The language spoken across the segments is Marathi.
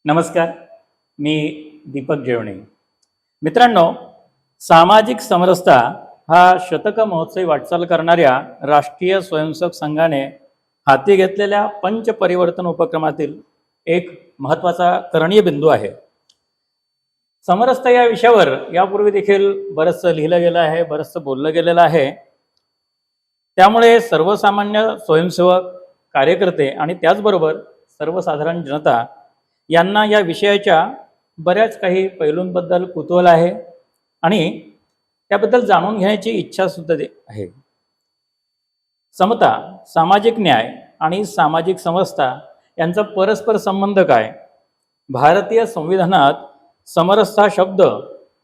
नमस्कार, मी दीपक जेवणे. मित्रांनो, सामाजिक समरसता हा शतक महोत्सवी वाटचाल करणाऱ्या राष्ट्रीय स्वयंसेवक संघाने हाती घेतलेल्या पंचपरिवर्तन उपक्रमातील एक महत्त्वाचा करणीय बिंदू आहे. समरसता या विषयावर यापूर्वी देखील बरंचसं लिहिलं गेलं आहे, बरंचसं बोललं गेलेलं आहे. त्यामुळे सर्वसामान्य स्वयंसेवक, कार्यकर्ते आणि त्याचबरोबर सर्वसाधारण जनता यांना या विषयाच्या बऱ्याच काही पैलूंबद्दल कुतूहल आहे आणि त्याबद्दल जाणून घेण्याची इच्छा सुद्धा आहे. समता, सामाजिक न्याय आणि सामाजिक समरसता यांचा परस्पर संबंध काय? भारतीय संविधानात समरसता शब्द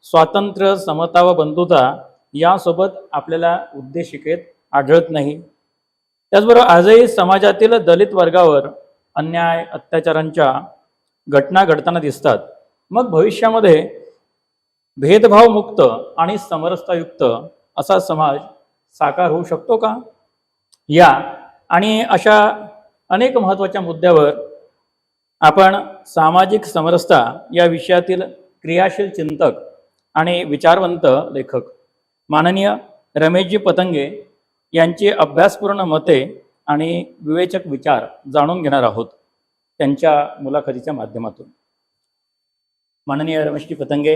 स्वातंत्र्य, समता व बंधुता यासोबत आपल्याला उद्देशिकेत आढळत नाही. त्याचबरोबर आजही समाजातील दलित वर्गावर अन्याय, अत्याचारांच्या घटना घडताना दिसतात. मग भविष्यामध्ये भेदभावमुक्त आणि समरसतायुक्त असा समाज साकार होऊ शकतो का? या आणि अशा अनेक महत्त्वाच्या मुद्द्यावर आपण सामाजिक समरसता या विषयातील क्रियाशील चिंतक आणि विचारवंत लेखक माननीय रमेशजी पतंगे यांची अभ्यासपूर्ण मते आणि विवेचक विचार जाणून घेणार आहोत त्यांच्या मुलाखतीच्या माध्यमातून. माननीय रमेशजी पतंगे,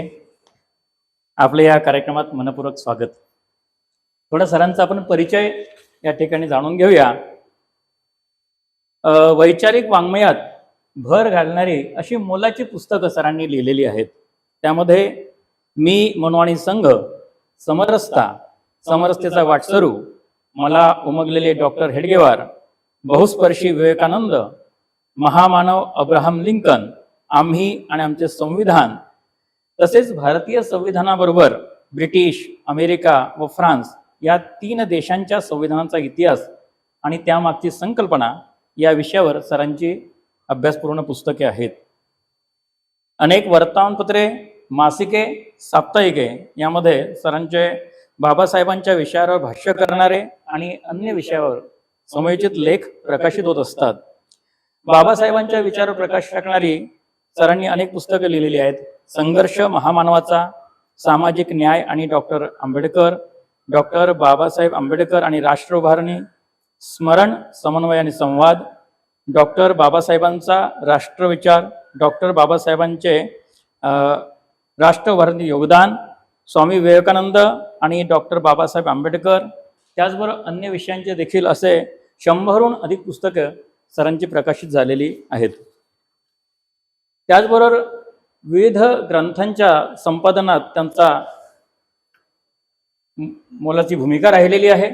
आपले या कार्यक्रमात मनपूर्वक स्वागत. थोडा सरांचा आपण परिचय या ठिकाणी जाणून घेऊया. वैचारिक वाङ्मयात भर घालणारी अशी मोलाची पुस्तकं सरांनी लिहिलेली आहेत. त्यामध्ये मी मनवाणी संघ, समरसता, समरसतेचा वाटसरू, मला उमगलेले डॉक्टर हेडगेवार, बहुस्पर्शी विवेकानंद, महामानव अब्राहम लिंकन, आम्ही आणि आमचे संविधान, तसेच भारतीय संविधानाबरोबर ब्रिटिश, अमेरिका व फ्रान्स या 3 देशांच्या संविधानाचा इतिहास आणि त्यामागची संकल्पना या विषयावर सरांची अभ्यासपूर्ण पुस्तके आहेत. अनेक वर्तमानपत्रे, मासिके, साप्ताहिके यामध्ये सरांचे बाबासाहेबांच्या विषयावर भाष्य करणारे आणि अन्य विषयावर समयोचित लेख प्रकाशित होत असतात. बाबासाहेबांच्या विचारावर प्रकाश टाकणारी सरांनी अनेक पुस्तकं लिहिलेली आहेत. संघर्ष महामानवाचा, सामाजिक न्याय आणि डॉक्टर आंबेडकर, डॉक्टर बाबासाहेब आंबेडकर आणि राष्ट्र उभारणी, स्मरण, समन्वय आणि संवाद, डॉक्टर बाबासाहेबांचा राष्ट्रविचार, डॉक्टर बाबासाहेबांचे राष्ट्र उभारणी योगदान, स्वामी विवेकानंद आणि डॉक्टर बाबासाहेब आंबेडकर, त्याचबरोबर अन्य विषयांचे देखील असे 100हून अधिक पुस्तकं सरांची प्रकाशित झालेली आहेत. त्याचबरोबर विविध ग्रंथांच्या संपादनात त्यांचा मोलाची भूमिका राहिलेली आहे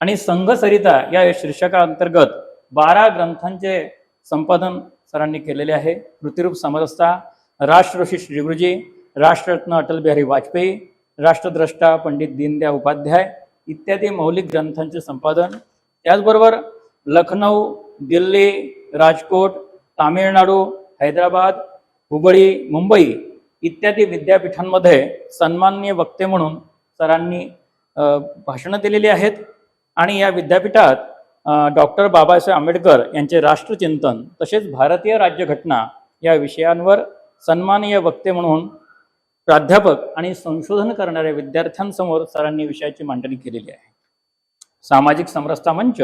आणि संघसरिता या शीर्षकाअंतर्गत 12 ग्रंथांचे संपादन सरांनी केलेले आहे. कृतिरूप समरसता, राष्ट्रऋषी श्री गुरुजी, राष्ट्ररत्न अटल बिहारी वाजपेयी, राष्ट्रद्रष्टा पंडित दीनदयाळ उपाध्याय इत्यादी मौलिक ग्रंथांचे संपादन. त्याचबरोबर लखनौ, दिल्ली, राजकोट, तामिळनाडू, हैदराबाद, हुबळी, मुंबई इत्यादी विद्यापीठांमध्ये सन्माननीय वक्ते म्हणून सरांनी भाषणं दिलेली आहेत आणि या विद्यापीठात डॉक्टर बाबासाहेब आंबेडकर यांचे राष्ट्रचिंतन तसेच भारतीय राज्यघटना या विषयांवर सन्माननीय वक्ते म्हणून प्राध्यापक आणि संशोधन करणाऱ्या विद्यार्थ्यांसमोर सरांनी विषयाची मांडणी केलेली आहे. सामाजिक समरसता मंच,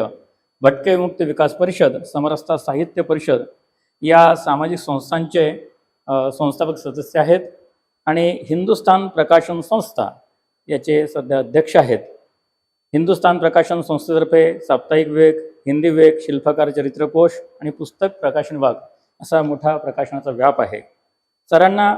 भटके विमुक्त विकास परिषद, समरसता साहित्य परिषद या सामाजिक संस्थांचे संस्थापक सदस्य आहेत आणि हिंदुस्थान प्रकाशन संस्था याचे सध्या अध्यक्ष आहेत. हिंदुस्थान प्रकाशन संस्थेतर्फे साप्ताहिक विवेक, हिंदी विवेक, शिल्पकार चरित्रकोश आणि पुस्तक प्रकाशन विभाग असा मोठा प्रकाशनाचा व्याप आहे. सरांना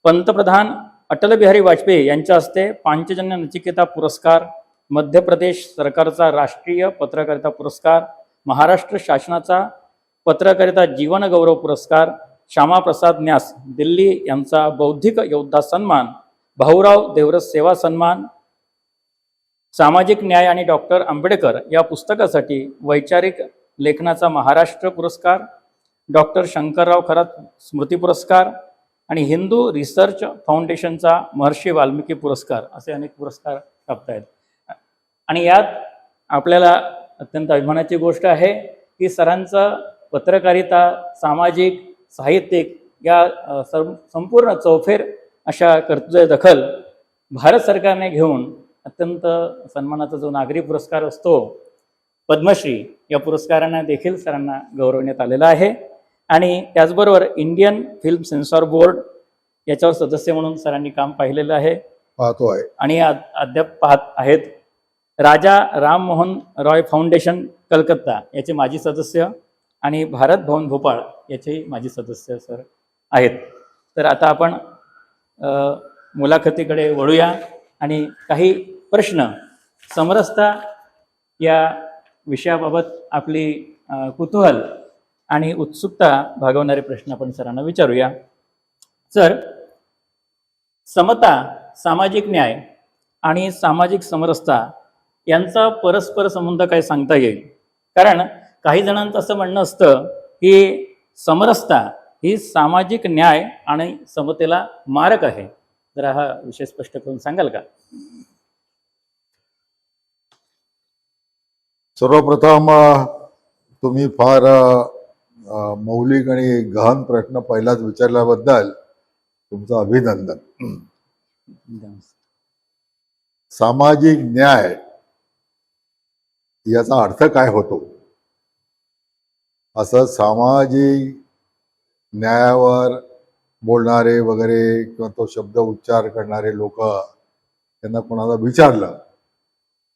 पंतप्रधान अटल बिहारी वाजपेयी यांच्या हस्ते पांचजन्य नचिकेता पुरस्कार, मध्य प्रदेश सरकारचा राष्ट्रीय पत्रकारिता पुरस्कार, महाराष्ट्र शासनाचा पत्रकारिता जीवन गौरव पुरस्कार, श्यामाप्रसाद न्यास दिल्ली यांचा बौद्धिक योद्धा सन्मान, भाऊराव देवरस सेवा सन्मान, सामाजिक न्याय आणि डॉक्टर आंबेडकर या पुस्तकासाठी वैचारिक लेखनाचा महाराष्ट्र पुरस्कार, डॉक्टर शंकरराव खरात स्मृती पुरस्कार आणि हिंदू रिसर्च फाउंडेशनचा महर्षी वाल्मिकी पुरस्कार असे अनेक पुरस्कार प्राप्त आहेत. आणि यात आपल्याला अत्यंत अभिमानाची गोष्ट आहे की सरांचं पत्रकारिता, सामाजिक साहित्यिक या संपूर्ण चौफेर अशा कर्तृत्व दखल भारत सरकारने घेऊन अत्यंत सन्मानाचा जो नागरी पुरस्कार असतो पद्मश्री या पुरस्काराने देखील सरांना गौरवण्यात आलेला आहे. आणि त्याचबरोबर इंडियन फिल्म सेन्सॉर बोर्ड याच्यावर सदस्य म्हणून सरांनी काम पाहिलेलं आहे, पाहतो आहे आणि अद्याप पाहत आहेत. राजा राममोहन रॉय फाउंडेशन कलकत्ता याचे माजी सदस्य आणि भारत भवन भोपाळ याचे माजी सदस्य सर आहेत. तर आता आपण मुलाखतीकडे वळूया आणि काही प्रश्न समरसता या विषयाबाबत आपली कुतूहल आणि उत्सुकता भागवणारे प्रश्न आपण सरांना विचारूया. सर, समता, सामाजिक न्याय आणि सामाजिक समरसता यांचा परस्पर संबंध काय सांगता येईल? कारण काही जणांचं असं म्हणणं असतं की समरसता ही सामाजिक न्याय आणि समतेला मारक आहे. जरा हा विषय स्पष्ट करून सांगाल का? सर्वप्रथम तुम्ही फार मौलिक आणि गहन प्रश्न पहिलाच विचारल्याबद्दल तुमचं अभिनंदन. सामाजिक न्याय याचा अर्थ काय होतो? असं सामाजिक न्यायावर बोलणारे वगैरे किंवा तो शब्द उच्चार करणारे लोक त्यांना कोणाला विचारलं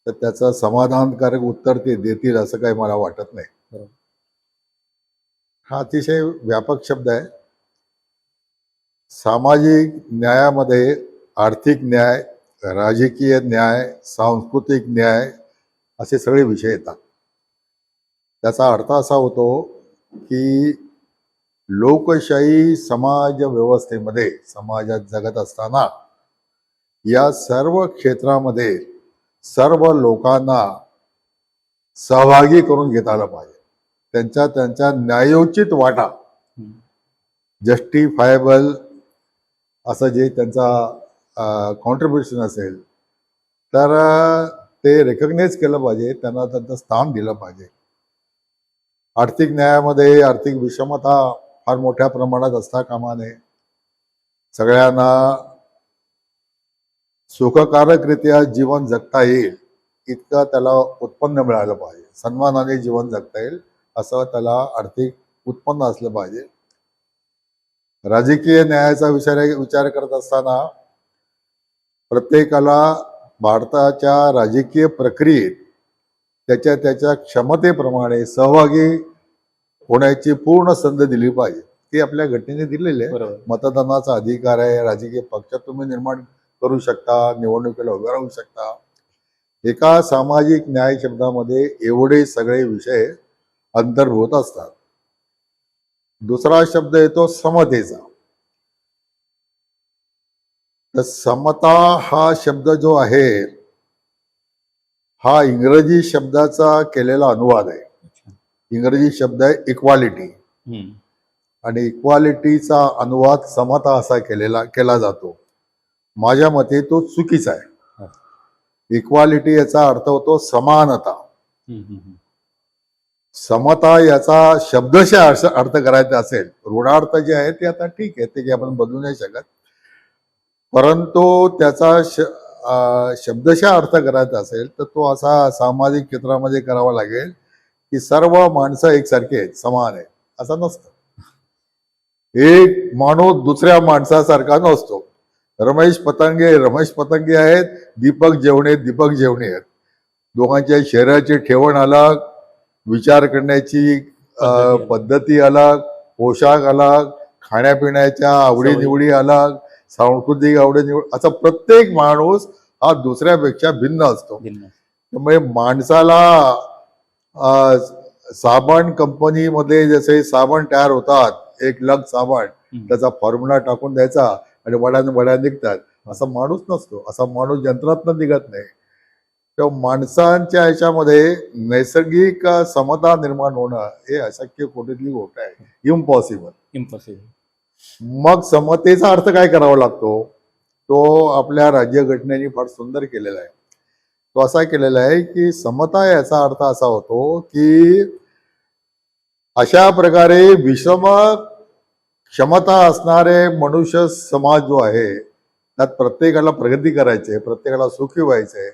तर त्याचं समाधानकारक उत्तर ते देतील असं काही मला वाटत नाही. हा अतिशय व्यापक शब्द आहे. सामाजिक न्यायामध्ये आर्थिक न्याय, राजकीय न्याय, सांस्कृतिक न्याय असे सगळे विषय येतात. त्याचा अर्थ असा होतो की लोकशाही समाज व्यवस्थेमध्ये समाजात जगत असताना या सर्व क्षेत्रामध्ये सर्व लोकांना सहभागी करून घेता आलं पाहिजे. त्यांच्या न्यायोचित वाटा, जस्टिफायबल असं जे त्यांचा कॉन्ट्रीब्युशन असेल तर ते रेकग्नाइज केलं पाहिजे, त्यांना त्यांचं स्थान दिलं पाहिजे. आर्थिक न्यायामध्ये आर्थिक विषमता फार मोठ्या प्रमाणात असता कामा नये. सगळ्यांना सुखकारकरित्या जीवन जगता येईल इतकं त्याला उत्पन्न मिळालं पाहिजे. सन्मानाने जीवन जगता येईल असं त्याला आर्थिक उत्पन्न असलं पाहिजे. राजकीय न्यायाचा विचार करत असताना प्रत्येकाला भारताच्या राजकीय प्रक्रियेत त्याच्या क्षमतेप्रमाणे सहभागी होण्याची पूर्ण संधी दिली पाहिजे. ती आपल्या घटनेने दिलेली आहे. मतदानाचा अधिकार आहे, राजकीय पक्ष तुम्ही निर्माण करू शकता, निवडणुकीला उभे राहू शकता. एका सामाजिक न्याय शब्दामध्ये एवढे सगळे विषय अंतर्भूत असतात. दुसरा शब्द येतो समतेचा. तर समता हा शब्द जो आहे हा इंग्रजी शब्दाचा केलेला अनुवाद आहे. इंग्रजी शब्द आहे इक्वालिटी, आणि इक्वालिटीचा अनुवाद समता असा केला जातो. माझ्या मते तो चुकीचा आहे. इक्वालिटी याचा अर्थ होतो समानता. समता याचा शब्दशः अर्थ करायचा असेल, ऋणार्थ जे आहे ते आता ठीक आहे, ते आपण बदलू नाही शकत, परंतु त्याचा शब्दशः अर्थ करायचा असेल तर तो असा सामाजिक क्षेत्रामध्ये करावा लागेल की सर्व माणसं एकसारखे आहेत, समान आहेत. असं नसतं. एक माणूस दुसऱ्या माणसासारखा नसतो. रमेश पतंगे आहेत, दीपक जेवणे आहेत. दोघांच्या शरीराची ठेवण अलग, विचार करण्याची पद्धती अलग, पोशाख अलग, खाण्यापिण्याच्या आवडीनिवडी अलग, सांस्कृतिक आवडीनिवड, असा प्रत्येक माणूस हा दुसऱ्यापेक्षा भिन्न असतो. त्यामुळे माणसाला साबण कंपनीमध्ये जसे साबण तयार होतात, एक लग साबण, त्याचा फॉर्म्युला टाकून द्यायचा आणि वड्या निघतात. असा माणूस नसतो. असा माणूस यंत्रातनं निघत नाही. तेव्हा माणसांच्या ह्याच्यामध्ये नैसर्गिक समता निर्माण होणं हे अशक्य कोटीतली गोष्ट आहे. इम्पॉसिबल. मग समतेचा अर्थ काय करावा लागतो? तो आपल्या राज्यघटनेने फार सुंदर केलेला आहे. तो असा केलेला आहे की समता याचा अर्थ असा होतो की अशा प्रकारे विषम क्षमता असणारे मनुष्य समाज जो आहे त्यात प्रत्येकाला प्रगती करायची आहे, प्रत्येकाला सुखी व्हायचं आहे,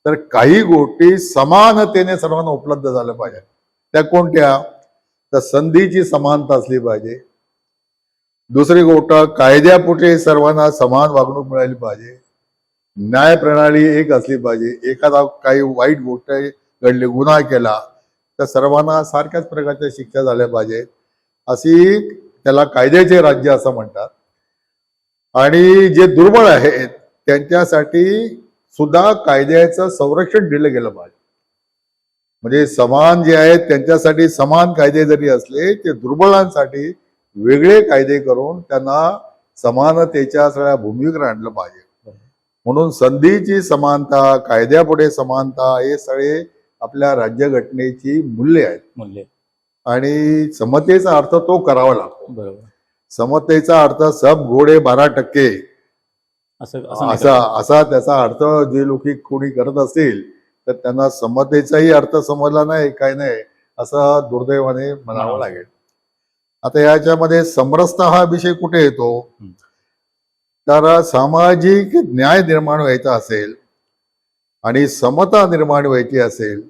तर काही गोष्टी समानतेने सर्वांना उपलब्ध झाल्या पाहिजे. त्या कोणत्या? तर संधीची समानता असली पाहिजे. दुसरी गोष्ट, कायद्यापुढे सर्वांना समान वागणूक मिळाली पाहिजे. न्याय प्रणाली एक असली पाहिजे. एखादा काही वाईट गोष्ट घडली, गुन्हा केला, तर सर्वांना सारख्याच प्रकारच्या शिक्षा झाल्या पाहिजेत. अशी त्याला कायद्याचे राज्य असं म्हणतात. आणि जे दुर्बळ आहेत त्यांच्यासाठी सुद्धा कायद्याचं संरक्षण दिलं गेलं पाहिजे. म्हणजे समान जे आहेत त्यांच्यासाठी समान कायदे जरी असले, ते दुर्बलांसाठी वेगळे कायदे करून त्यांना समानतेच्या सगळ्या भूमिकेवर आणलं पाहिजे. म्हणून संधीची समानता, कायद्यापुढे समानता हे सगळे आपल्या राज्यघटनेची मूल्य आहेत. मूल्य. आणि समतेचा अर्थ तो करावा लागतो. बरोबर. समतेचा अर्थ सब घोडे 12% असं असं नाही असा असा त्याचा अर्थ जे लोक कोणी करत असतील तर त्यांना समतेचाही अर्थ समजला नाही, काय नाही, असं दुर्दैवाने म्हणावं लागेल. आता याच्यामध्ये समरसता हा विषय कुठे येतो? तर सामाजिक न्याय निर्माण व्हायचा असेल आणि समता निर्माण व्हायची असेल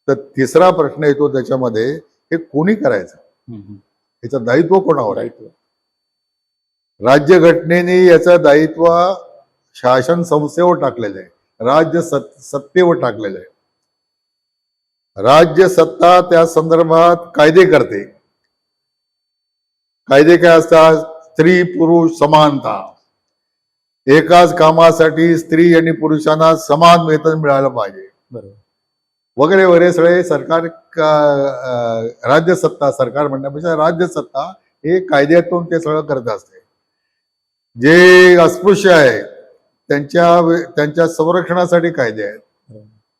तर तिसरा प्रश्न येतो त्याच्यामध्ये, हे कोणी करायचं? याचं दायित्व कोणावर आहे? राज्यघटनेने याचं दायित्व शासन संस्थेवर टाकलेलं आहे, राज्य सत्तेवर टाकलेलं आहे. राज्य सत्ता त्या संदर्भात कायदे करते. कायदे काय असतात? स्त्री पुरुष समानता, एकाच कामासाठी स्त्री आणि पुरुषांना समान वेतन मिळालं पाहिजे, बरोबर, वगैरे वगैरे सगळे सरकार राज्य सत्ता, सरकार म्हणण्यापेक्षा राज्य सत्ता हे कायद्यातून ते सगळं करत असते. जे अस्पृश्य आहे त्यांच्या संरक्षणासाठी कायदे आहेत,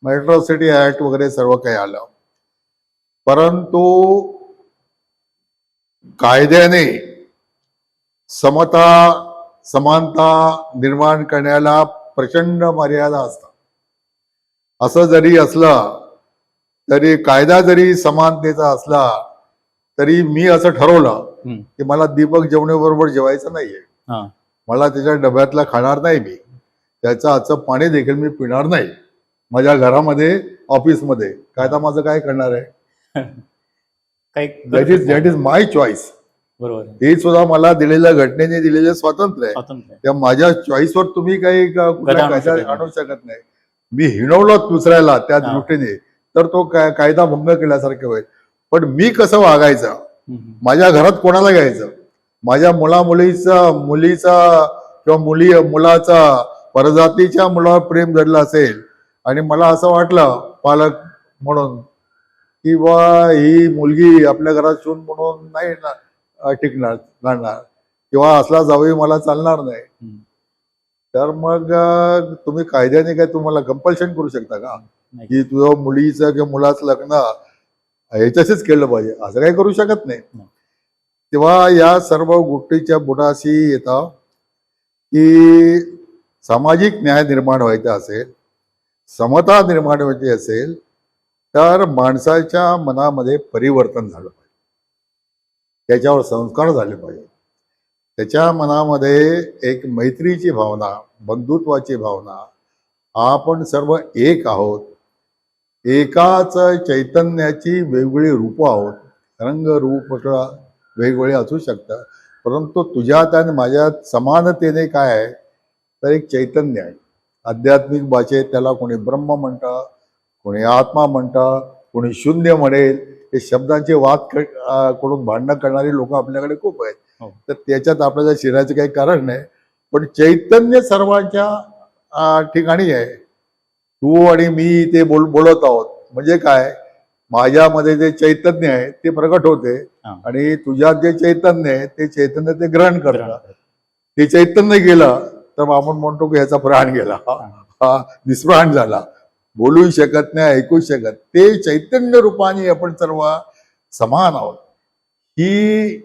मॅट्रॉसिटी ऍक्ट वगैरे सर्व काही आलं. परंतु कायद्याने समता समानता निर्माण करण्याला प्रचंड मर्यादा असतात. असं जरी असलं तरी, कायदा जरी समानतेचा असला तरी मी असं ठरवलं की मला दीपक जेवणाबरोबर जेवायचं नाहीये, मला त्याच्या डब्यातला खाणार नाही, मी त्याचं आजचं पाणी देखील मी पिणार नाही. माझ्या घरामध्ये, ऑफिसमध्ये कायदा माझं काय करणार आहे? That is my choice. बरोबर. हे सुद्धा मला दिलेल्या घटनेने दिलेलं स्वातंत्र्य आहे. त्या माझ्या चॉईसवर तुम्ही काही कुठला कायदा आणू शकत नाही. मी हिणवलं दुसऱ्याला त्या दृष्टीने तर तो कायदा भंग केल्यासारखं होईल. पण मी कसं वागायचं, माझ्या घरात कोणाला घ्यायचं, माझ्या मुलीचा किंवा मुलाचा परजातीच्या मुलावर प्रेम जडलं असेल आणि मला असं वाटलं पालक म्हणून की बा ही मुलगी आपल्या घरात सून म्हणून नाही टिकणार किंवा असला जावई मला चालणार नाही, तर मग तुम्ही कायद्याने काय तुम्हाला कंपल्शन करू शकता का की तुझ्या मुलीचं किंवा मुलाचं लग्न ह्याच्याशीच केलं पाहिजे? असं काही करू शकत नाही. तेव्हा या सर्व गोष्टीच्या बुडाशी येतं की सामाजिक न्याय निर्माण व्हायचा असेल, समता निर्माण व्हायची असेल तर माणसाच्या मनामध्ये परिवर्तन झालं पाहिजे, त्याच्यावर संस्कार झाले पाहिजे. त्याच्या मनामध्ये एक मैत्रीची भावना, बंधुत्वाची भावना, आपण सर्व एक आहोत, एकाच चैतन्याची वेगवेगळी रूपं आहोत. रंग रूप वेगवेगळे असू शकतात, परंतु तुझ्यात आणि माझ्यात समानतेने काय आहे तर एक चैतन्य आहे. आध्यात्मिक भाषेत त्याला कोणी ब्रह्म म्हणतं, कोणी आत्मा म्हणतं, कोणी शून्य म्हणेल. हे शब्दांचे वाद करून भांडणं करणारी लोक आपल्याकडे खूप आहेत. तर त्याच्यात आपल्याला शिरायचं काही कारण नाही. पण चैतन्य सर्वांच्या ठिकाणी आहे. तू आणि मी ते बोलत आहोत म्हणजे काय, माझ्यामध्ये जे चैतन्य आहे ते प्रकट होते आणि तुझ्यात जे चैतन्य आहे ते चैतन्य ते ग्रहण करतात. ते चैतन्य गेलं तर आपण म्हणतो की ह्याचा प्राण गेला, हा निष्प्राण झाला, बोलू शकत नाही, ऐकू शकत. ते चैतन्य रूपाने आपण सर्व समान आहोत ही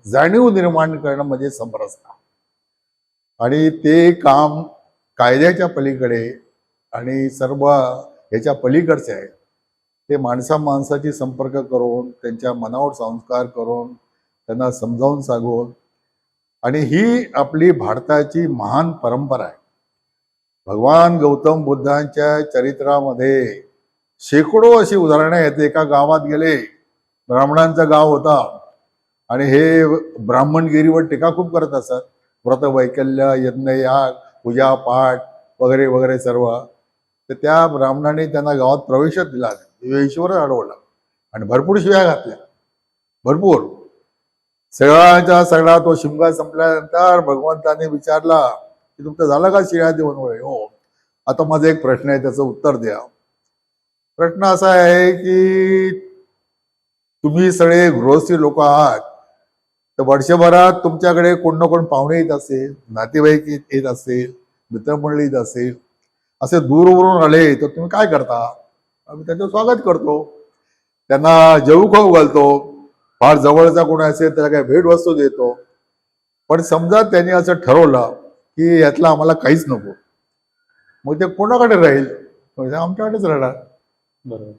जाणीव निर्माण करणं म्हणजे समरसता. आणि ते काम कायद्याच्या पलीकडे आणि सर्व ह्याच्या पलीकडचे आहे. ते माणसाची संपर्क करून, त्यांच्या मनावर संस्कार करून, त्यांना समजावून सांगून आणि ही आपली भारताची महान परंपरा आहे. भगवान गौतम बुद्धांच्या चरित्रामध्ये शेकडो अशी उदाहरणं आहेत. एका गावात गेले, ब्राह्मणांचा गाव होता आणि हे ब्राह्मणगिरीवर टीका खूप करत असत. व्रत वैकल्य, यज्ञ, याग, पूजा पाठ वगैरे वगैरे सर्व. तर त्या ब्राह्मणाने त्यांना गावात प्रवेशच दिला नाही, ईश्वरच अडवला आणि भरपूर शिव्या घातल्या, भरपूर. सगळ्याचा सगळा तो शिमगा संपल्यानंतर भगवंताने विचारला की तुमचं झालं का शिव्या देऊन वगैरे? हो. आता माझा एक प्रश्न आहे, त्याचं उत्तर द्या. प्रश्न असा आहे की तुम्ही सगळे गृहस्थी लोक आहात, तर वर्षभरात तुमच्याकडे कोण ना कोण पाहुणे येत असेल, नातेवाईक येत असेल, मित्रमंडळी येत असेल, असे दूरवरून आले तर तुम्ही काय करता? आम्ही त्यांचं स्वागत करतो, त्यांना जेवू खाऊ घालतो, फार जवळचा कोण असेल त्याला काही भेटवस्तू देतो. पण समजा त्यांनी असं ठरवलं की यातलं आम्हाला काहीच नको, मग ते कोणाकडे राहील? म्हणजे आमच्याकडेच राहणार. बरोबर.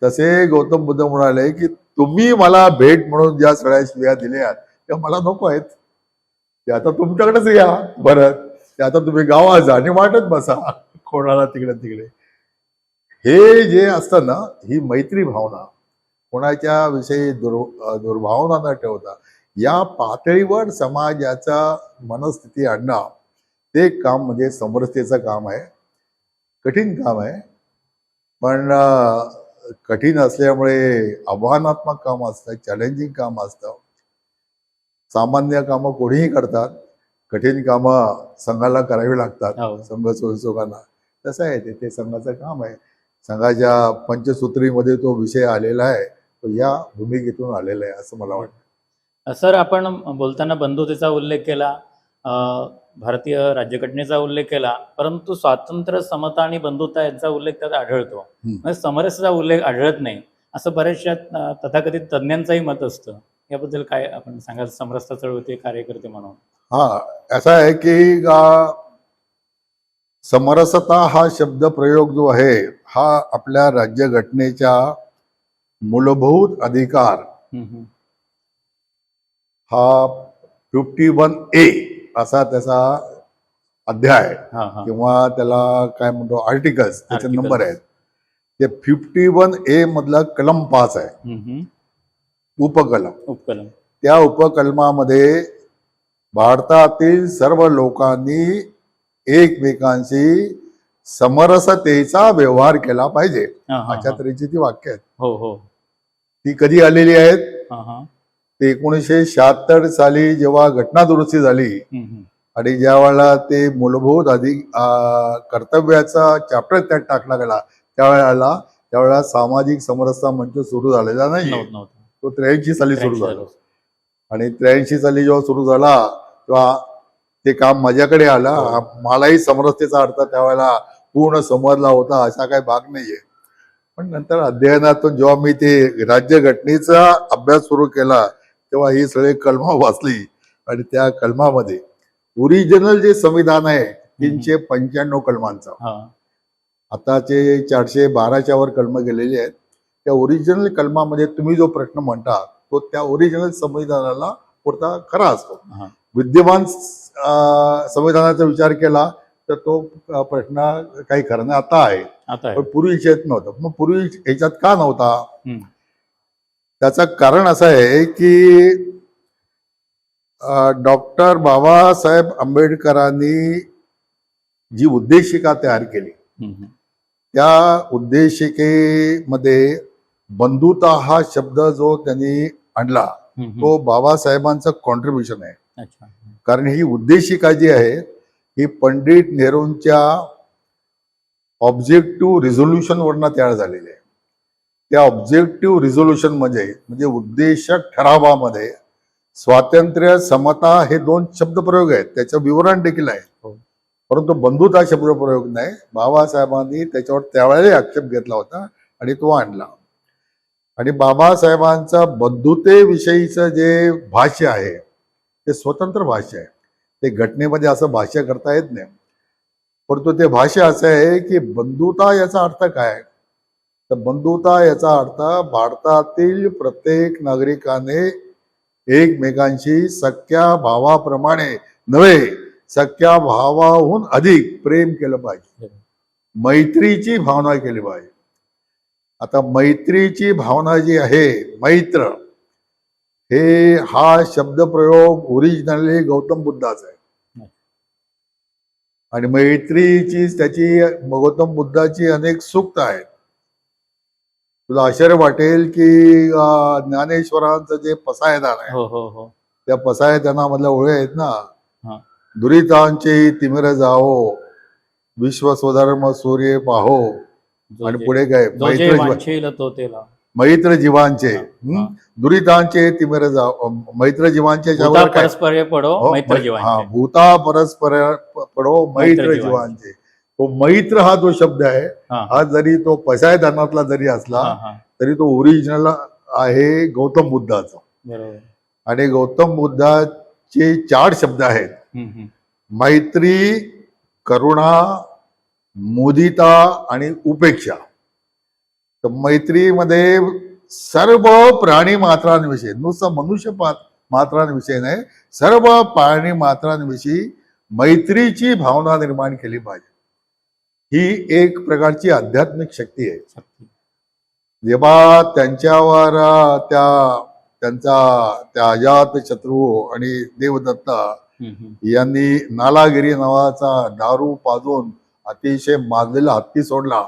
तसे गौतम बुद्ध म्हणाले की तुम्ही मला भेट म्हणून ज्या सगळ्या शिव्या दिल्यात त्या मला नको आहेत, ते आता तुमच्याकडेच या. बरं, ते आता तुम्ही गावात जा आणि वाटत बसा कोणाला तिकडे तिकडे. हे जे असतं ना, ही मैत्री भावना, कोणाच्या विषयी दुर्भावना न ठेवता या पातळीवर समाजाचा मनस्थिती आणणं, ते काम म्हणजे समरसतेचं काम आहे. कठीण काम आहे, पण कठीण असल्यामुळे आव्हानात्मक काम असतं, चॅलेंजिंग काम असतं. सामान्य कामं कोणीही करतात, कठीण कामं संघाला करावी लागतात, संघ स्वयंसेवकांना. तसं आहे ते संघाचं काम आहे. संघाच्या पंचसूत्रीमध्ये तो विषय आलेला आहे, तो या भूमिकेतून आलेला आहे असं मला वाटतं. सर, आपण बोलताना बंधुतेचा उल्लेख केला, भारतीय राज्यघटनेचा उल्लेख केला, परंतु स्वातंत्र्य, समता आणि बंधुता यांचा उल्लेख त्यात आढळतो, म्हणजे समरसतेचा उल्लेख आढळत नाही असं बऱ्याचशा तथाकथित तज्ज्ञांचंही मत असतं. याबद्दल काय आपण सांगाल, समरसता चळवळीचे कार्यकर्ते म्हणून? असं आहे की समरसता हा शब्द प्रयोग जो आहे हा आपल्या राज्यघटनेच्या मूलभूत अधिकार हा 51A असा त्याचा अध्याय किंवा त्याला काय म्हणतो आर्टिकल्स, त्याचे नंबर आहेत. ते 51A मधला कलम 5 आहे, उपकलम. त्या उपकलमामध्ये भारतातील सर्व लोकांनी एकमेकांशी समरसतेचा व्यवहार केला पाहिजे, अशा तऱ्हेची ती वाक्य आहेत. ती कधी आलेली आहेत? ते 1976 साली जेव्हा घटना दुरुस्ती झाली आणि ज्या वेळेला ते मूलभूत कर्तव्याचा चॅप्टर त्यात टाकला गेला त्यावेळेला सामाजिक समरसता मंच सुरू झालेला नाही, तो 83 साली सुरू झाला. आणि 83 साली जेव्हा सुरू झाला तेव्हा ते काम माझ्याकडे आलं. मलाही समरसतेचा अर्थ त्यावेळेला पूर्ण समजला होता असा काही भाग नाहीये. पण नंतर अध्ययनातून जेव्हा मी ते राज्यघटनेचा अभ्यास सुरू केला तेव्हा ही सगळे कलमा वाचली आणि त्या कलमामध्ये ओरिजिनल जे संविधान आहे 395 कलमांचा, आताचे 412च्या वर कलम गेलेले आहेत, त्या ओरिजिनल कलमामध्ये तुम्ही जो प्रश्न म्हणता तो त्या ओरिजिनल संविधानाला पुरता खरा असतो. विद्यमान संविधानाचा विचार केला तर तो प्रश्न काही खरं नाही आता आहे, पण पूर्वी ह्याच्यात नव्हता. मग पूर्वी ह्याच्यात का नव्हता? त्याचं कारण असं आहे की डॉक्टर बाबासाहेब आंबेडकरांनी जी उद्देशिका तयार केली त्या उद्देशिकेमध्ये बंधुता हा शब्द जो त्यांनी आणला तो बाबासाहेबांचं कॉन्ट्रीब्युशन आहे. कारण ही उद्देशिका जी आहे ही पंडित नेहरूंच्या ऑब्जेक्टिव्ह रिझोल्युशन वरनं तयार झालेली आहे. त्या ऑब्जेक्टिव्ह रिझोल्युशन म्हणजे उद्देशक ठरावामध्ये स्वातंत्र्य, समता हे 2 शब्दप्रयोग आहेत, त्याचं विवरण देखील आहे, परंतु बंधुता शब्दप्रयोग नाही. बाबासाहेबांनी त्याच्यावर त्यावेळेला आक्षेप घेतला होता आणि तो आणला. आणि बाबासाहेबांचा बंधुतेविषयीचं जे भाष्य आहे ते स्वतंत्र भाष्य आहे, ते घटनेमध्ये असं भाष्य करता येत नाही. परंतु ते भाष्य असं आहे की बंधुता याचा अर्थ काय? तर बंधुता याचा अर्थ भारतातील प्रत्येक नागरिकाने एकमेकांशी सख्या भावाप्रमाणे नव्हे, सख्या भावाहून अधिक प्रेम केलं पाहिजे. मैत्रीची भावना केली पाहिजे. आता मैत्रीची भावना जी आहे, मैत्र, हा शब्दप्रयोग ओरिजिनली गौतम बुद्धाचा आहे. आणि मैत्रीची त्याची गौतम बुद्धाची अनेक सूक्त आहेत. तुला आश्चर्य वाटेल की ज्ञानेश्वरांचं जे पसायदान आहे, हो हो हो, त्या पसायदानामधल्या ओळी आहेत ना, हा. दुरितांचे तिमिर जाओ, विश्व स्वधर्म सूर्य पाहो, आणि पुढे काय, जो जे वांछेल तो तेला. मैत्र जीवांचे, हा. दुरितांचे तिमिर जाओ, मैत्र जीवांचे भूता परस्पर पडो मैत्र जीवांचे. भूता परस्पर पडो मैत्र जीवांचे. तो मैत्र हा जो शब्द आहे, हा जरी तो पसायदानातला जरी असला तरी तो ओरिजिनल आहे गौतम बुद्धाचा. बरोबर. आणि गौतम बुद्धाचे 4 शब्द आहेत, मैत्री, करुणा, मुदिता आणि उपेक्षा. तर मैत्रीमध्ये सर्व प्राणी मात्रांविषयी, नुसतं मनुष्य मात्रांविषयी नाही, सर्व प्राणी मात्रांविषयी मैत्रीची भावना निर्माण केली पाहिजे. ही एक प्रकारची आध्यात्मिक शक्ती आहे. जेव्हा त्यांच्यावर त्या अजात शत्रू आणि देवदत्ता यांनी नालागिरी नावाचा दारू पाजून अतिशय माजलेला हत्ती सोडला,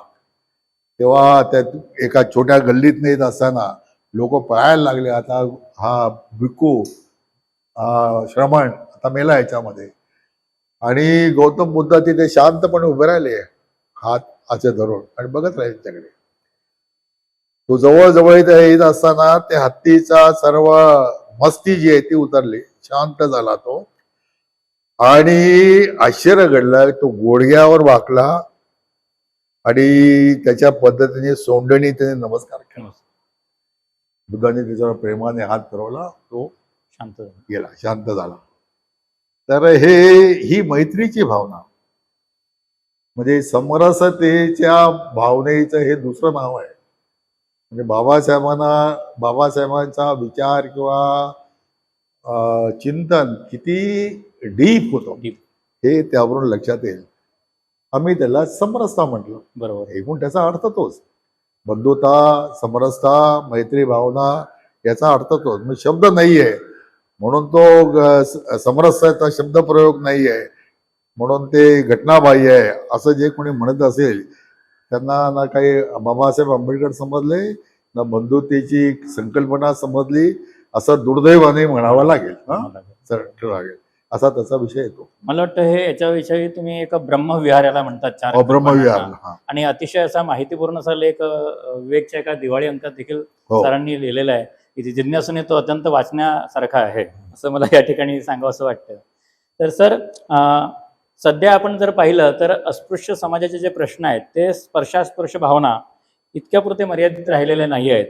तेव्हा त्या एका छोट्या गल्लीत नेत असताना लोक पळायला लागले. आता हा भिक्खू, श्रमण आता मेला याच्यामध्ये. आणि गौतम बुद्ध तिथे शांतपणे उभे राहिले, हात असे धरून, आणि बघत राहिले त्याच्याकडे. तो जवळ येत असताना त्या हत्तीचा सर्व मस्ती जी आहे ती उतरली, शांत झाला तो. आणि आश्चर्य घडलं, तो गुडघ्यावर वाकला आणि त्याच्या पद्धतीने सोंडणी त्याने नमस्कार केला. बुद्धाने त्याच्यावर प्रेमाने हात फिरवला, तो शांत गेला, शांत झाला. तर ही मैत्रीची भावना, म्हणजे समरसतेच्या भावनेचं हे दुसरं नाव आहे. म्हणजे बाबासाहेबांचा विचार किंवा चिंतन किती डीप होतं हे त्यावरून लक्षात येईल. आम्ही त्याला समरसता म्हटलं. बरोबर. एकूण त्याचा अर्थ तोच, बंधुता, समरसता, मैत्री भावना, याचा अर्थ तोच. म्हणजे शब्द नाही आहे म्हणून तो समरसतेचा शब्द प्रयोग नाही आहे म्हणून ते घटनाबाह्य आहे असं जे कोणी म्हणत असेल त्यांना ना काही बाबासाहेब आंबेडकर समजले, ना बंधुतेची संकल्पना समजली, असं दुर्दैवाने म्हणावं लागेल. लागेल असा त्याचा विषय येतो. मला वाटतं हे याच्याविषयी तुम्ही एक ब्रह्मविहार याला म्हणतात, 4 ब्रह्मविहार, आणि अतिशय असा माहितीपूर्ण असा लेख विवेकच्या एका दिवाळी अंकात देखील सरांनी लिहिलेला आहे की जिज्ञासूने तो अत्यंत वाचण्यासारखा आहे असं मला या ठिकाणी सांगावं असं वाटतं. तर सर, सध्या आपण जर पाहिलं तर अस्पृश्य समाजाचे जे प्रश्न आहेत ते स्पर्शास्पर्श भावना इतक्यापुरते मर्यादित राहिलेले नाही आहेत,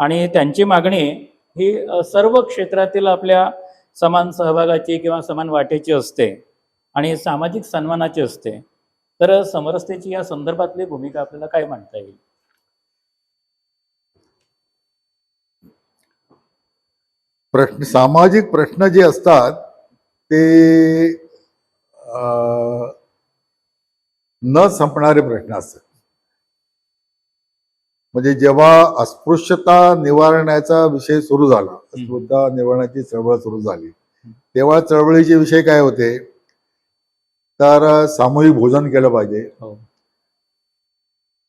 आणि त्यांची मागणी ही सर्व क्षेत्रातील आपल्या समान सहभागाची किंवा समान वाटेची असते आणि सामाजिक सन्मानाची असते. तर समरसतेची या संदर्भातली भूमिका आपल्याला काय मांडता येईल? सामाजिक प्रश्न जे असतात ते न संपणारे प्रश्न असतात. म्हणजे जेव्हा अस्पृश्यता निवारण्याचा विषय सुरू झाला, अस्पृश्यता निवारणाची चळवळ सुरू झाली, तेव्हा चळवळीचे विषय काय होते, तर सामूहिक भोजन केलं पाहिजे,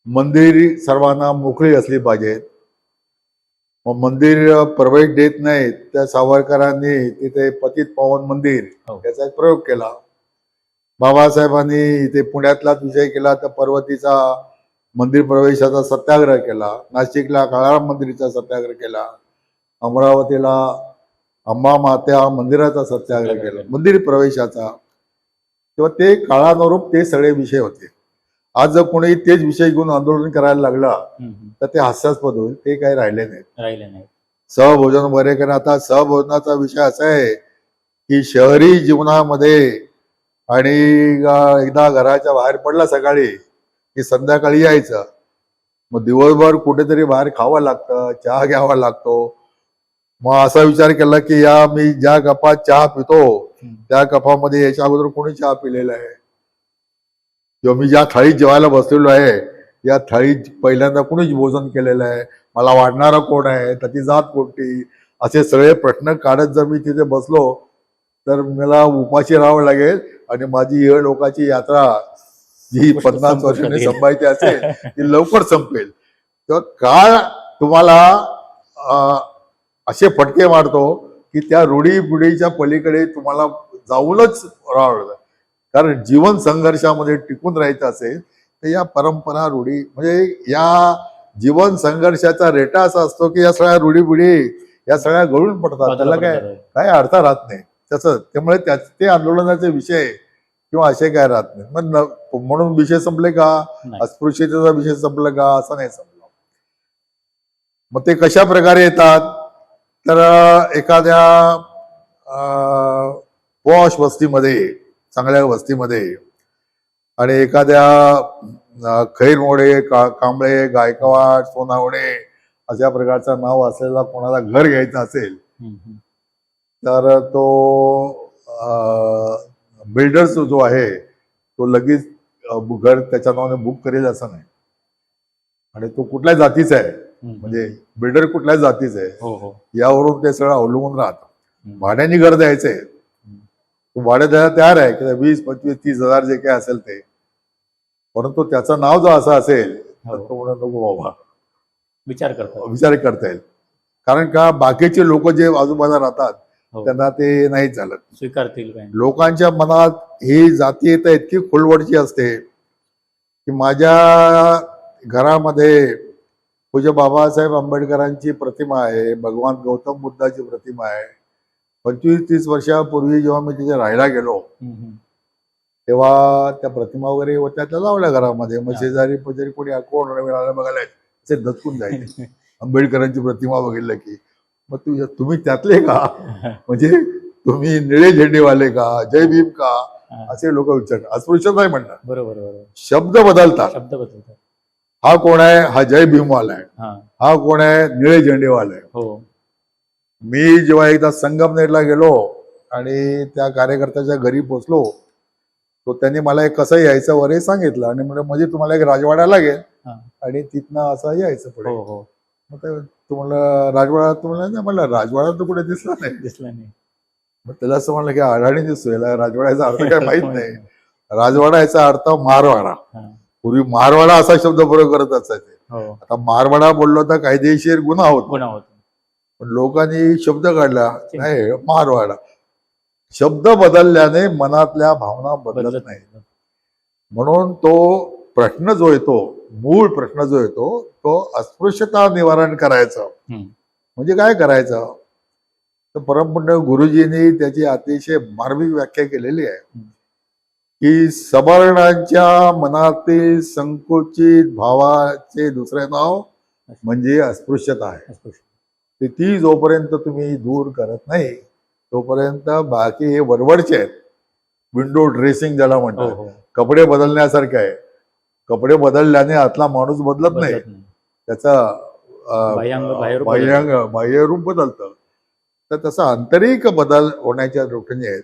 मंदिर सर्वांना मोकळी असली पाहिजेत. मग मंदिर प्रवेश देत नाहीत, त्या सावरकरांनी तिथे पतित पावन मंदिर याचा एक प्रयोग केला. बाबासाहेबांनी इथे पुण्यातलाच विषय केला तर पर्वतीचा मंदिर प्रवेशाचा सत्याग्रह केला, नाशिकला काळाराम मंदिराचा सत्याग्रह केला, अमरावतीला अंबा मात्या मंदिराचा सत्याग्रह केला, मंदिर प्रवेशाचा. तेव्हा ते काळानुरूप ते सगळे विषय होते. आज जर कोणी तेच विषय घेऊन आंदोलन करायला लागला तर ते हास्यास्पद होईल, ते काही राहिले नाही. सहभोजन वगैरे करा. आता सहभोजनाचा विषय असा आहे की शहरी जीवनामध्ये आणि एकदा घराच्या बाहेर पडला सकाळी की संध्याकाळी यायचं, मग दिवसभर कुठेतरी बाहेर खावं लागतं, चहा घ्यावा लागतो, मग असा विचार केला की या मी ज्या कपात चहा पितो त्या कपामध्ये याच्या अगोदर कोणी चहा पिलेला आहे, किंवा मी ज्या थाळीत जेवायला बसलेलो आहे या थाळीत पहिल्यांदा कोणीच भोजन केलेलं आहे, मला वाढणारा कोण आहे, त्याची जात कोणती, असे सगळे प्रश्न काढत जर मी तिथे बसलो तर मला उपाशी राहावं लागेल आणि माझी लोकांची यात्रा जी 50 वर्षांनी संपायची असेल ती लवकर संपेल. तर काळ तुम्हाला असे फटके मारतो की त्या रूढीपुढीच्या पलीकडे तुम्हाला जाऊनच राहावं लागतं. कारण जीवन संघर्षामध्ये टिकून राहायचं असेल तर या परंपरा रूढी म्हणजे या जीवन संघर्षाचा रेटा असा असतो की या सगळ्या रूढीपुढी या सगळ्या गळून पडतात, त्याला काय अर्थ राहत नाही तसं. त्यामुळे ते आंदोलनाचे विषय किंवा असे काय राहत नाही. मग म्हणून विषय संपले का, अस्पृश्यतेचा विषय संपला का, असं नाही संपला. मग ते कशा प्रकारे येतात तर एखाद्या पॉश वस्तीमध्ये, चांगल्या वस्तीमध्ये आणि एखाद्या खैरमोडे, कांबळे, गायकवाड, सोनावणे अशा प्रकारचं नाव असलेला कोणाला घर घ्यायचं असेल तर तो बिल्डर्स जो आहे तो लगेच घर त्याच्या नावाने बुक करेल असं नाही. आणि तो कुठल्या जातीचा आहे, म्हणजे बिल्डर कुठल्या जातीचा आहे यावरून ते सगळं अवलंबून राहतं. भाड्याने घर द्यायचंय, तो भाडे द्यायला तयार आहे की 20, 25, 30 हजार जे काय असेल ते, परंतु त्याचं नाव जर असं असेल तर तो म्हणत नको बाबा, विचार करता येईल. कारण का बाकीचे लोक जे आजूबाजूला राहतात त्यांना ते नाही चालत, स्वीकारतील. लोकांच्या मनात ही जातीयता इतकी खोलवरची असते की माझ्या घरामध्ये पूज्य बाबासाहेब आंबेडकरांची प्रतिमा आहे, भगवान गौतम बुद्धाची प्रतिमा आहे. 25-30 वर्षापूर्वी जेव्हा मी तिथे राहायला गेलो तेव्हा त्या प्रतिमा वगैरे होत्या त्या लावल्या घरामध्ये. मग शेजारी पजारी कोणी कोण मिळालं बघायला ते दचकून जायचे आंबेडकरांची प्रतिमा बघितलं की. मग तुम्ही त्यातले का, म्हणजे तुम्ही निळे झेंडेवाले का, जय भीम का, असे लोक विचारतात. अस्पृश्य नाही म्हणणार, बरोबर, शब्द बदलतात. हा कोण आहे, हा जय भीमवाला आहे, हा कोण आहे, निळे झेंडेवाला आहे. मी जेव्हा एकदा संगमनेरला गेलो आणि त्या कार्यकर्त्याच्या घरी पोचलो तो त्यांनी मला कसं यायचं वगैरे सांगितलं आणि म्हणजे तुम्हाला एक राजवाडा लागेल आणि तिथनं असं यायचं पुढे. मग तुम्हाला राजवाडा, तुम्हाला नाही म्हणलं, राजवाडा तर कुठे दिसला नाही. मग त्याला असं म्हणलं की अडाणी दिसतोय, राजवाड्याचा अर्थ काय माहित नाही. राजवाडा याचा अर्थ मारवाडा. पूर्वी मारवाडा असा शब्द प्रयोग करत असायचे, आता मारवाडा बोललो तर कायदेशीर गुन्हा होत. पण लोकांनी शब्द काढला नाही, मारवाडा. शब्द बदलल्याने मनातल्या भावना बदलत नाही. म्हणून तो प्रश्न जो येतो, मूळ प्रश्न जो येतो तो अस्पृश्यता निवारण करायचं म्हणजे काय करायचं. तर परमपूज्य गुरुजींनी त्याची अतिशय मार्मिक व्याख्या केलेली आहे की सवर्णांच्या मनातील संकुचित भावाचे दुसरे नाव म्हणजे अस्पृश्यता आहे. ती जोपर्यंत तुम्ही दूर करत नाही तोपर्यंत बाकी हे वरवरचे आहेत. विंडो ड्रेसिंग ज्याला म्हणतात, कपडे बदलण्यासारखं आहे. कपडे बदलल्याने आतला माणूस बदलत नाही, त्याचा बाह्यरूप बदलतं. तर तसा आंतरिक बदल होण्याच्या दृष्टीने आहेत.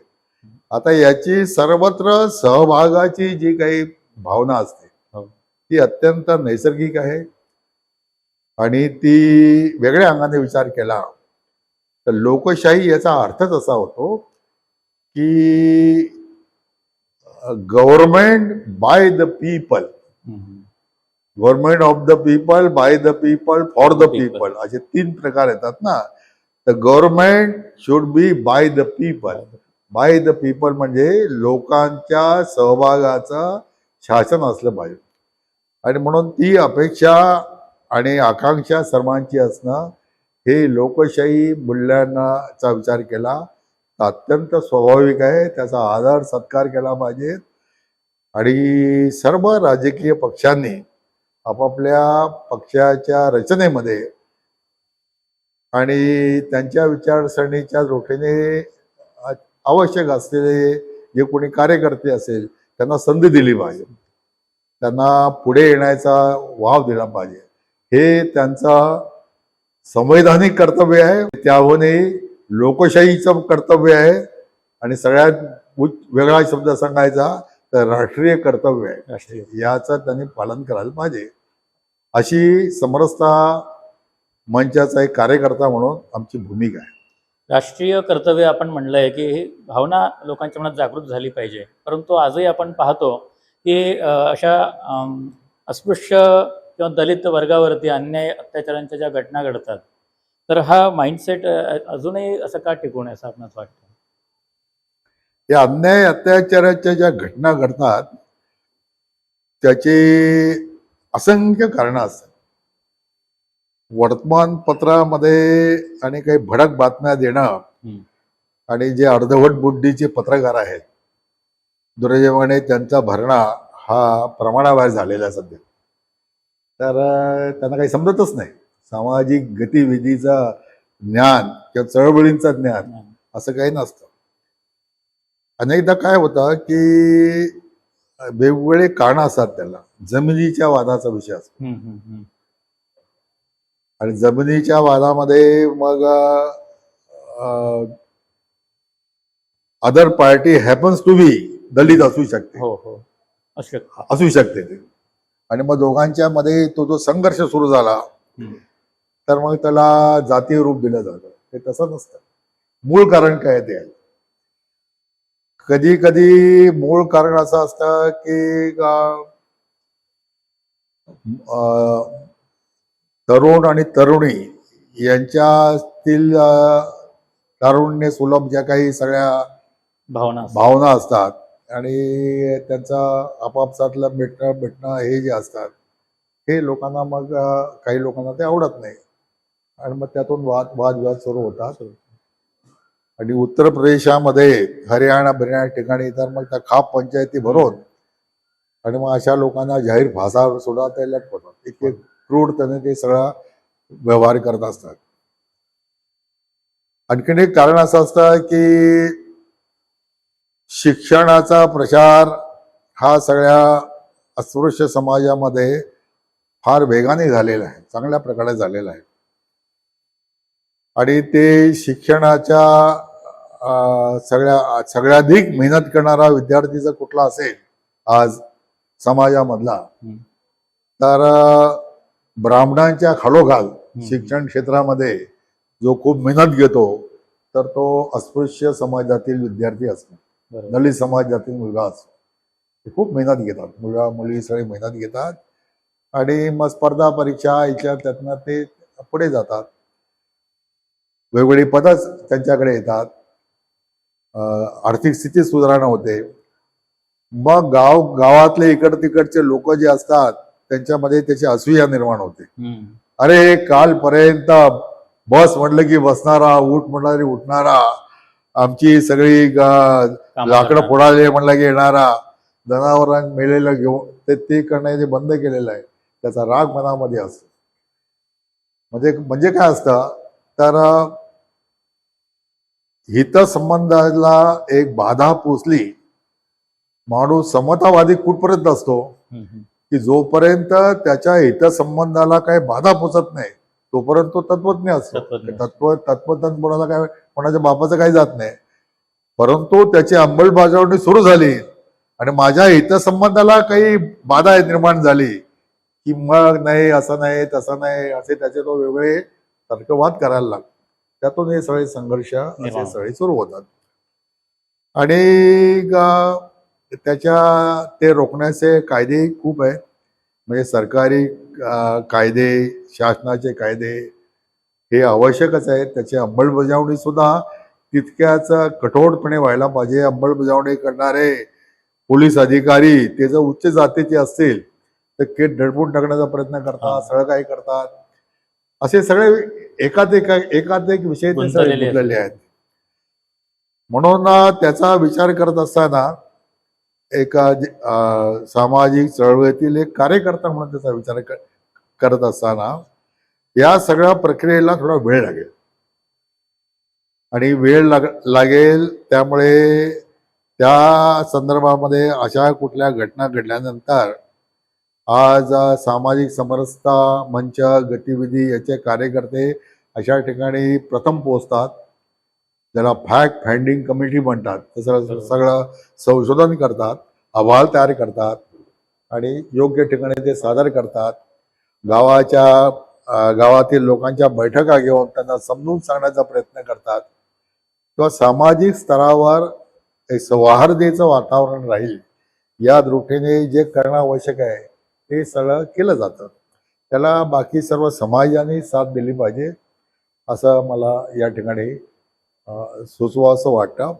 आता याची सर्वत्र सहभागाची जी काही भावना असते ती अत्यंत नैसर्गिक आहे आणि ती वेगळ्या अंगाने विचार केला तर लोकशाही याचा अर्थच असा होतो की government by the people, government of the people, by the people, for the people, असे 3 प्रकार येतात ना. तर government should be by the people. By the people म्हणजे लोकांच्या सहभागाचं शासन असलं पाहिजे. आणि म्हणून ती अपेक्षा आणि आकांक्षा सर्वांची असणं हे लोकशाही मूल्यांचा विचार केला अत्यंत स्वाभाविक आहे. त्याचा आदर सत्कार केला पाहिजे आणि सर्व राजकीय पक्षांनी आपापल्या पक्षाच्या रचनेमध्ये आणि त्यांच्या विचारसरणीच्या दृष्टीने आवश्यक असलेले जे कोणी कार्यकर्ते असेल त्यांना संधी दिली पाहिजे, त्यांना पुढे येण्याचा वाव दिला पाहिजे. हे त्यांचा संवैधानिक कर्तव्य आहे, त्याहूनही लोकशाहीचं कर्तव्य आहे, आणि सगळ्यात वेगळा शब्द सांगायचा तर राष्ट्रीय कर्तव्य आहे. राष्ट्रीय याचं त्यांनी पालन करायला पाहिजे, अशी समरसता मंचाचा एक कार्यकर्ता म्हणून आमची भूमिका आहे. राष्ट्रीय कर्तव्य आपण म्हणलंय की ही भावना लोकांच्या मनात जागृत झाली पाहिजे, परंतु आजही आपण पाहतो की अशा अस्पृश्य किंवा दलित वर्गावरती अन्याय अत्याचारांच्या ज्या घटना घडतात, तर हा माइंडसेट अजूनही असं का टिकून आहे असं आपणास वाटतं? या अन्याय अत्याचाराच्या ज्या घटना घडतात त्याची असंख्य कारणं असतात. वर्तमानपत्रामध्ये आणि काही भडक बातम्या देणं आणि जे अर्धवट बुद्धीचे पत्रकार आहेत, दुर्दैवाने त्यांचा भरणा हा प्रमाणाबाहेर झालेला आहे सध्या. तर त्यांना काही समजतच नाही. सामाजिक गतिविधीचा ज्ञान किंवा चळवळींचं ज्ञान असं काही नसतं. अनेकदा काय होतं की वेगवेगळे कारणं असतात त्याला. जमिनीच्या वादाचा विषय असतो, आणि जमिनीच्या वादामध्ये मग other party happens to be दलित असू शकते, असू शकते ते. आणि मग दोघांच्या मध्ये तो जो संघर्ष सुरू झाला तर मग त्याला जातीय रूप दिलं जातं. ते तसं नसतं. मूळ कारण काय ते आहे. कधी कधी मूळ कारण असं असतं की तरुण आणि तरुणी यांच्यातील तारुण्य सुलभ ज्या काही सगळ्या भावना असतात आणि त्यांचा आपापसातलं भेटणं हे जे असतात, हे लोकांना मग काही लोकांना ते आवडत नाही, आणि मग त्यातून वादविवाद सुरू होतात. आणि उत्तर प्रदेशामध्ये, हरियाणा ठिकाणी तर मग त्या खाप पंचायती भरून आणि मग अशा लोकांना जाहीर फासा सुद्धा ते लटकवतात. इतके क्रूर त्याने ते सगळा व्यवहार करत असतात. आणखीन एक कारण असं असतं की शिक्षणाचा प्रचार हा सगळ्या अस्पृश्य समाजामध्ये फार वेगाने झालेला आहे, चांगल्या प्रकारे झालेला आहे. आणि ते शिक्षणाच्या सगळ्याधिक मेहनत करणारा विद्यार्थी जर कुठला असेल आज समाजामधला, तर ब्राह्मणांच्या खालोखाल शिक्षण क्षेत्रामध्ये जो खूप मेहनत घेतो तर तो अस्पृश्य समाजातील विद्यार्थी असतो, दलित समाजातील मुलगा असतो. ते खूप मेहनत घेतात, मुलगा मुली सगळे मेहनत घेतात, आणि मग स्पर्धा परीक्षा याच्या त्यातनं ते पुढे जातात. वेगवेगळी पदच त्यांच्याकडे येतात, आर्थिक स्थिती सुधारणा होते. मग गावातले इकड तिकडचे लोक जे असतात त्यांच्यामध्ये त्याची असूया निर्माण होते. अरे कालपर्यंत बस म्हटलं की बसणारा, उठ म्हटलं की उठणारा, आमची सगळी लाकडं फोडायला म्हणलं की येणारा, जनावरां मेलेलं घेऊन ते करण्याचे बंद केलेलं आहे. त्याचा राग मनामध्ये असतो. म्हणजे काय असतं तर हितसंबंधाला एक बाधा पोचली, माणूस समतावादी कुठपर्यंत असतो की जोपर्यंत त्याच्या हितसंबंधाला काही बाधा पोचत नाही तोपर्यंत तो तत्वज्ञ असतो. तत्वज्ञान काय कोणाच्या बापाचं काही जात नाही. परंतु त्याची अंमलबजावणी सुरू झाली आणि माझ्या हितसंबंधाला काही बाधा निर्माण झाली की मग नाही, असं नाही, तसं नाही, असे त्याचे तो वेगळे तर्कवाद करायला लागतो. त्यातून हे सगळे संघर्ष असे सगळे सुरू होतात. आणि ते रोखण्याचे कायदे खूप आहेत. म्हणजे सरकारी कायदे, शासनाचे कायदे हे आवश्यकच आहेत. त्याची अंमलबजावणी सुद्धा तितक्याच कठोरपणे व्हायला पाहिजे. अंमलबजावणी करणारे पोलीस अधिकारी ते जर उच्च जातीचे असतील तर केट दडपून टाकण्याचा प्रयत्न करतात, सगळं काही करतात. असे सगळे एकात एक विषय ते सगळे गुंतलेले आहेत. म्हणून त्याचा विचार करत असताना एका सामाजिक चळवळीतील एक कार्यकर्ता म्हणून त्याचा विचार करत असताना या सगळ्या प्रक्रियेला थोडा वेळ लागेल. आणि वेळ लागेल त्यामुळे त्या संदर्भामध्ये अशा कुठल्या घटना घडल्यानंतर आज सामाजिक समरसता मंच, गतिविधी याचे कार्यकर्ते अशा ठिकाणी प्रथम पोहोचतात, ज्याला फॅक्ट फाइंडिंग कमिटी म्हणतात. तसं सगळं संशोधन करतात, अहवाल तयार करतात आणि योग्य ठिकाणी ते सादर करतात. गावातील लोकांच्या बैठका घेऊन त्यांना समजून सांगण्याचा प्रयत्न करतात किंवा सामाजिक स्तरावर एक सौहार्देचं वातावरण राहील या दृष्टीने जे करणं आवश्यक आहे ते सगळं केलं जातं. त्याला बाकी सर्व समाजाने साथ दिली पाहिजे असं मला या ठिकाणी सुचवा असं वाटतं.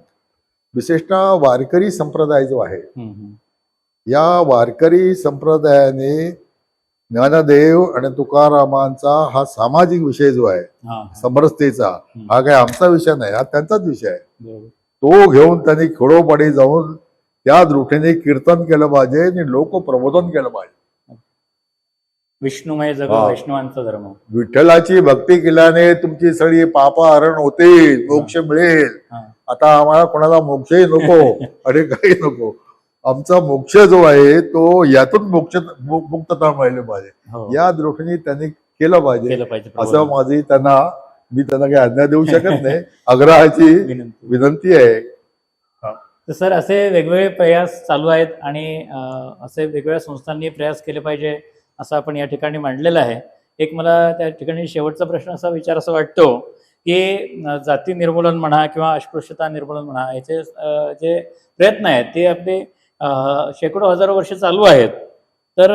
विशेषतः वारकरी संप्रदाय जो आहे, या वारकरी संप्रदायाने ज्ञानदेव आणि तुकारामांचा हा सामाजिक विषय जो आहे, समरसतेचा, हा काय आमचा विषय नाही, हा त्यांचाच विषय आहे. तो घेऊन त्यांनी खेडोपाडी जाऊन त्या दृष्टीने कीर्तन केलं पाहिजे आणि लोक प्रबोधन केलं पाहिजे. विष्णुमय जग वैष्णवांचा धर्म. विठ्ठलाची भक्ती केल्याने तुमची सगळी पापहरण होतील, मोक्ष मिळेल. आता आम्हाला कोणाला मोक्षही नको आणि काही नको. आमचा मोक्ष जो आहे तो यातून मुक्तता मिळाली पाहिजे या दृष्टीने त्यांनी केलं पाहिजे असं मी त्यांना काही आज्ञा देऊ शकत नाही. आग्रहाची विनंती आहे. तर सर, असे वेगवेगळे प्रयास चालू आहेत आणि असे वेगवेगळ्या संस्थांनी प्रयास केले पाहिजे असं आपण या ठिकाणी मांडलेलं आहे. एक मला त्या ठिकाणी शेवटचा प्रश्न असा विचारासा वाटतो की जाती निर्मूलन म्हणा किंवा अस्पृश्यता निर्मूलन म्हणा, याचे जे प्रयत्न आहेत ते आपले शेकडो हजारो वर्ष चालू आहेत. तर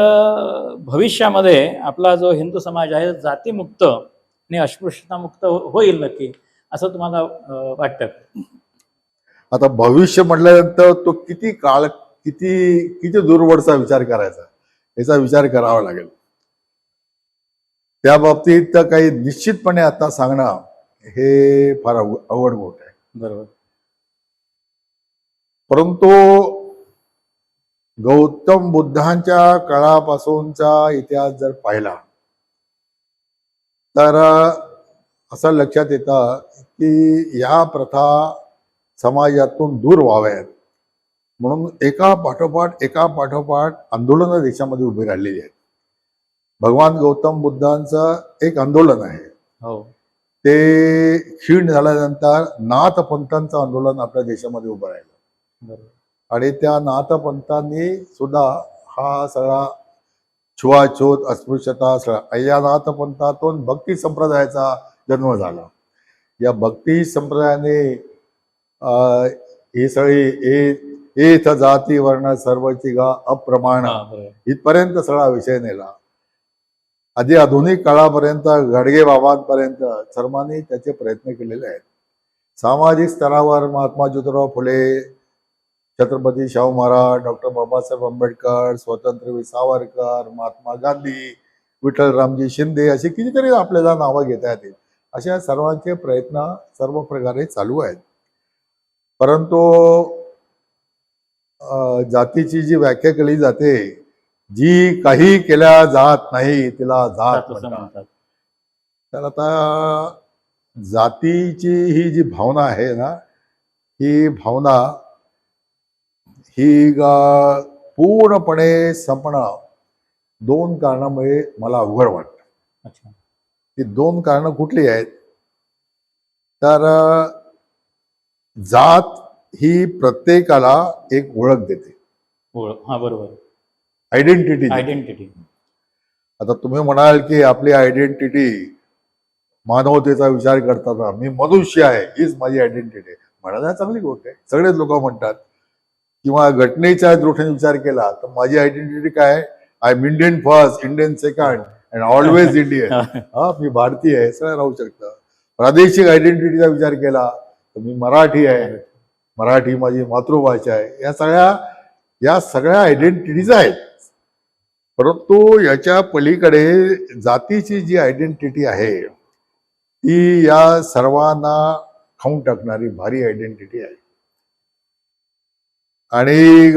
भविष्यामध्ये आपला जो हिंदू समाज आहे जातीमुक्त आणि अस्पृश्यता मुक्त होईल नक्की असं तुम्हाला वाटतं? आता भविष्य म्हटल्यानंतर तो किती काळ, किती दूरवरचा विचार करायचा याचा विचार करावा लागेल. त्या बाबतीत काही निश्चितपणे आता सांगणं हे फार अवघड गोष्ट आहे. बरोबर. परंतु गौतम बुद्धांच्या काळापासूनचा इतिहास जर पाहिला तर असं लक्षात येतं की या प्रथा समाजातून दूर व्हाव्यात म्हणून एका पाठोपाठ आंदोलनं देशामध्ये उभी राहिलेली आहेत. भगवान गौतम बुद्धांचं एक आंदोलन आहे, ते क्षीण झाल्यानंतर नाथपंथांचं आंदोलन आपल्या देशामध्ये उभं राहिलं. आणि त्या नाथपंथांनी सुद्धा हा सगळा छुआछूत, अस्पृश्यता सगळा, या नाथपंथातून भक्ती संप्रदायाचा जन्म झाला. या भक्ती संप्रदायाने ही सगळी एथ जाती वर्ण सर्वची गा अप्रमाण इथपर्यंत सगळा विषय नेला. आधी आधुनिक काळापर्यंत गाडगे बाबांपर्यंत सर्वांनी त्याचे प्रयत्न केलेले आहेत. सामाजिक स्तरावर महात्मा ज्योतिराव फुले, छत्रपती शाहू महाराज, डॉक्टर बाबासाहेब आंबेडकर, स्वातंत्र्यवीर सावरकर, महात्मा गांधी, विठ्ठलरामजी शिंदे अशी कितीतरी आपल्याला नावं घेता येतील. अशा सर्वांचे प्रयत्न सर्व प्रकारे चालू आहेत. परंतु जातीची जी व्याख्या केली जाते, जी काही केल्या जात नाही तिला जात म्हणतात. तर आता जातीची ही जी भावना आहे ना, ही भावना ही पूर्णपणे संपणं दोन कारणामुळे मला अवघड वाटतं. ती दोन कारणं कुठली आहेत तर जात ही प्रत्येकाला एक ओळख देते. बरोबर. आयडेंटिटी. आता तुम्ही म्हणाल की आपली आयडेंटिटी मानवतेचा विचार करताना मी मनुष्य आहे हीच माझी आयडेंटिटी आहे, म्हणायला चांगली गोष्ट आहे, सगळेच लोक म्हणतात. किंवा घटनेच्या दृष्टीने विचार केला तर माझी आयडेंटिटी काय, I am Indian first, Indian second and always Indian. मी भारतीय आहे, सगळं राहू शकतं. प्रादेशिक आयडेंटिटीचा विचार केला तर मी मराठी आहे, मराठी माझी मातृभाषा आहे. या सगळ्या आयडेंटिटीज आहेत. परंतु याच्या पलीकडे जातीची जी आयडेंटिटी आहे ती या सर्वांना खाऊन टाकणारी भारी आयडेंटिटी आहे. आणि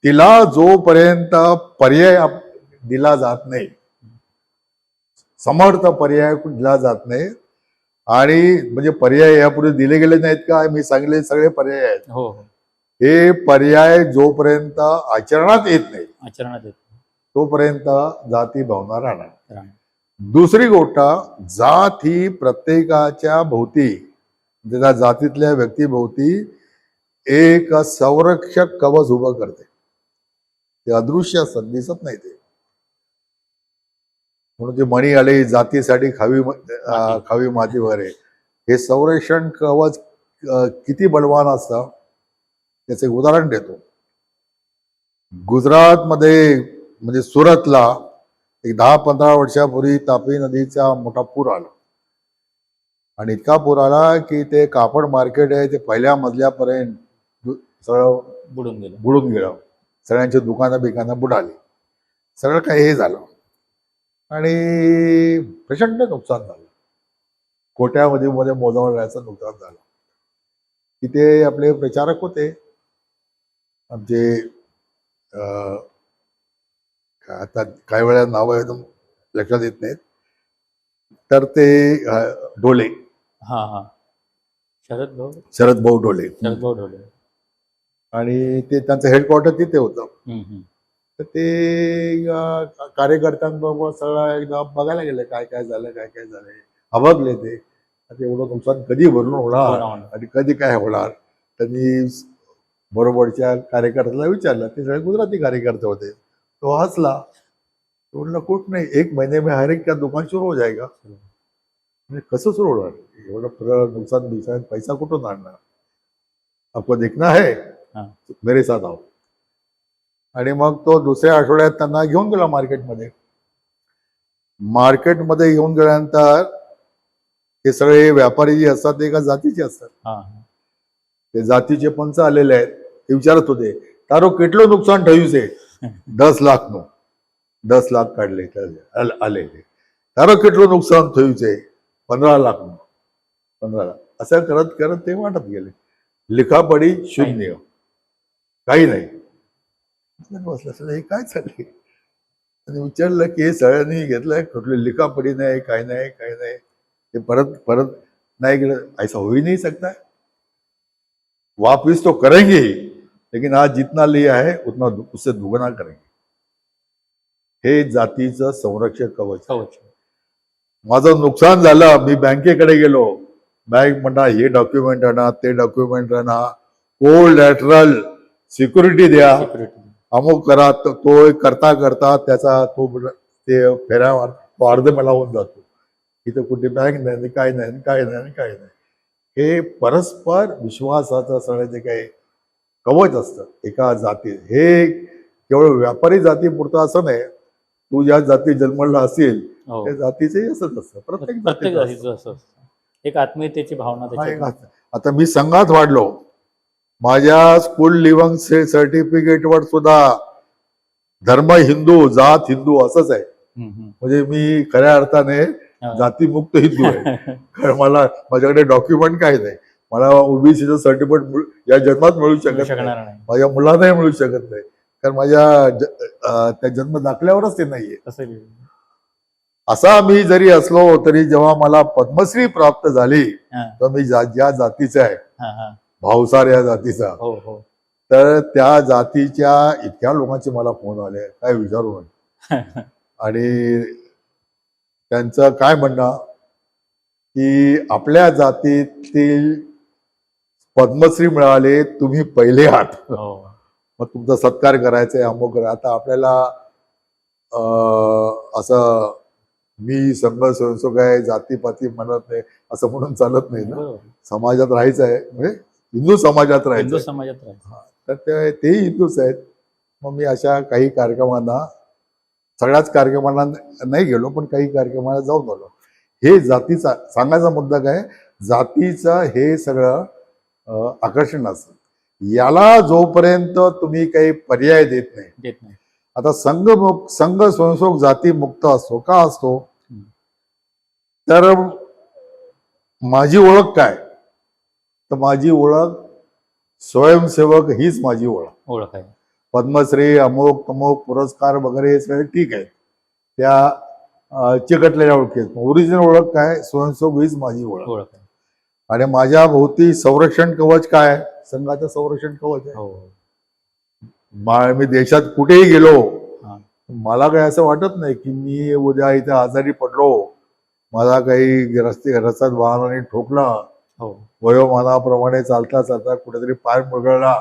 तिला जोपर्यंत पर्याय दिला जात नाही, समर्थ पर्याय दिला जात नाही, आणि म्हणजे पर्याय यापुढे दिले गेले नाहीत का, मी सांगितले सगळे पर्याय आहेत. हे पर्याय जोपर्यंत आचरणात येत नाही तोपर्यंत जाती भावना राहणार. दुसरी गोष्ट, जात ही प्रत्येकाच्या भोवती, त्या जातीतल्या व्यक्तीभोवती एक संरक्षक कवच उभं करते. ते अदृश्य असतात, दिसत नाही ते. म्हणून ते म्हणी आले, जातीसाठी खावी माती वगैरे. हे संरक्षण कवच किती बलवान असतं त्याचे उदाहरण देतो. गुजरातमध्ये म्हणजे सुरतला एक 10-15 वर्षापूर्वी तापी नदीचा मोठा पूर आला. आणि इतका पूर आला की ते कापड मार्केट आहे ते पहिल्या मजल्यापर्यंत सगळं बुडून गेलं. सगळ्यांची दुकानं बुडाली. सगळं काही हे झालं आणि प्रचंड नुकसान झालं. कोट्यामध्ये मोजावर राहायचं नुकसान झालं. तिथे आपले प्रचारक होते आमचे, आता काही वेळा नावं एकदम लक्षात येत नाहीत. तर ते डोले, शरद भाऊ डोले, आणि ते त्यांचं हेडक्वार्टर तिथे होतं. तर ते कार्यकर्त्यांबरोबर सगळं एकदा बघायला गेले काय काय झालंय. अबगले ते आता एवढं नुकसान कधी भरून होणार आणि कधी काय होणार. त्यांनी बरोबरच्या कार्यकर्त्याला विचारलं. ते सगळे गुजराती कार्यकर्ते होते. तो हसला. तो म्हणलं कुठ नाही, 1 महीने में हर एक का दुकान सुरू हो जाएगा. म्हणजे कसं सुरू होणार, एवढं नुकसान पैसा कुठून आणणार. आपको देखना है, मेरे साथ आओ. आणि मग तो दुसऱ्या आठवड्यात त्यांना घेऊन गेला मार्केटमध्ये. घेऊन गेल्यानंतर हे सगळे व्यापारी जे असतात ते एका जातीचे असतात. ते जातीचे पंच आलेले आहेत. ते विचारत होते, तारो કેટલું नुकसान થયું છે? 10 લાખનું. 10 લાખ કાઢले आले. तारो કેટલું नुकसान થયું છે? 15 લાખનું. 15 लाख. असं करत करत ते वाटत गेले. लिखापडी शून्य, काही नाही. बसलं हे काय चाललंय. आणि विचारलं की हे सगळ्यांनी घेतलंय, कुठली लिखापडी नाही, काही नाही. ते परत नहीं गेलं. ऐसा हो ही नहीं सकता है. वापिस तो करेंगे, लेकिन आज जितना लिया है उतना उससे दुगना करेंगे. हे जातीचं संरक्षक कवच. माझं नुकसान झालं, मी बँकेकडे गेलो. बँक म्हणणार हे डॉक्युमेंट आणा, ते डॉक्युमेंट आणा, कोलॅटरल सिक्युरिटी द्या, अमुक करा. तो करता त्याचा ते फेऱ्या तो अर्धमेला होऊन जातो. इथं कुठे बँक नाही, काय नाही. हे परस्पर विश्वासाचं सगळं जे काही कवच असतं एका जातीत, हे केवळ व्यापारी जातीपुरतं असं नाही. तू ज्या जाती जन्मला असेल त्या जातीचंही असंच असतं. प्रत्येक जातीचं असं एक आत्मीयतेची भावना. आता मी संघात वाढलो. माझ्या स्कूल लिव्हिंग सर्टिफिकेटवर सुद्धा धर्म हिंदू, जात हिंदू असंच आहे. म्हणजे मी खऱ्या अर्थाने जातीमुक्त हिंदू आहे. कारण माझ्याकडे डॉक्युमेंट काही नाही. मला ओबीसीचं सर्टिफिकेट या जन्मात मिळू शकत नाही, माझ्या मुलांनाही मिळू शकत नाही. कारण माझ्या त्या जन्म दाखल्यावरच ते नाहीये. असा मी जरी असलो तरी जेव्हा मला पद्मश्री प्राप्त झाली तर मी ज्या जातीचा आहे, भावसार या जातीचा, तर त्या जातीच्या इतक्या लोकांचे मला फोन आले, काय विचारू नये. आणि त्यांचं काय म्हणणं की आपल्या जातीतील पद्मश्री मिळाले, तुम्ही पहिले आहात, मग तुमचा सत्कार करायचा आहे, अमुक करा. आता आपल्याला असं मी संघ स्वयंसेवक आहे, जातीपाती म्हणत नाही असं म्हणून चालत नाही ना. समाजात राहायचं आहे, म्हणजे हिंदू समाजात राहायचं. तर तेही हिंदूच आहेत. मग मी अशा काही कार्यक्रमांना, सगळ्याच कार्यक्रमांना नाही गेलो, पण काही कार्यक्रमाला जाऊन आलो. हे जातीचा सांगायचा मुद्दा काय, जातीचं हे सगळं आकर्षण असतं. याला जोपर्यंत तुम्ही काही पर्याय देत नाही. आता संघ स्वयंसेवक जाती मुक्त असतो का असतो, तर माझी ओळख काय, तर माझी ओळख स्वयंसेवक हीच माझी ओळख आहे. पद्मश्री अमुक तमुक पुरस्कार वगैरे हे सगळे ठीक आहे, त्या चिकटलेल्या ओळखी. ओरिजिनल ओळख काय, स्वयंसेवक हीच माझी ओळख आहे. आणि माझ्या भोवती संरक्षण कवच काय, संघाचं संरक्षण कवच आहे. मी देशात कुठेही गेलो, मला काही असं वाटत नाही की मी उद्या इथे आजारी पडलो, मला काही रस्त्यात वाहनाने ठोकलं, हो वयोमानाप्रमाणे चालता चालता कुठेतरी पाय मुरगळला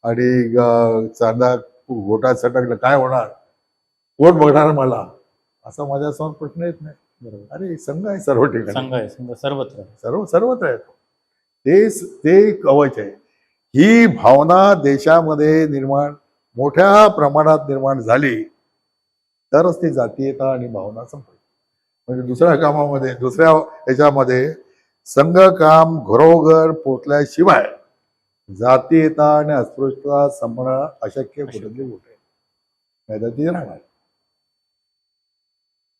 आणि चांदा घोटात सटकलं, काय होणार, कोण बघणार मला, असा माझ्यासमोर प्रश्न येत नाही. बरोबर. अरे संघ आहे सर्व ठिकाणी, संघ आहे, संघ सर्वत्र आहे. सर्वत्र आहे. ते कवच आहे. ही भावना देशामध्ये मोठ्या प्रमाणात निर्माण झाली तरच ती जातीयता आणि भावना संपली. म्हणजे दुसऱ्या ह्याच्यामध्ये संघकाम घरोघर पोचल्याशिवाय जातीयता आणि अस्पृश्यता संपणं अशक्य कुठेतरी कुठे नाही, तर ती राहणार.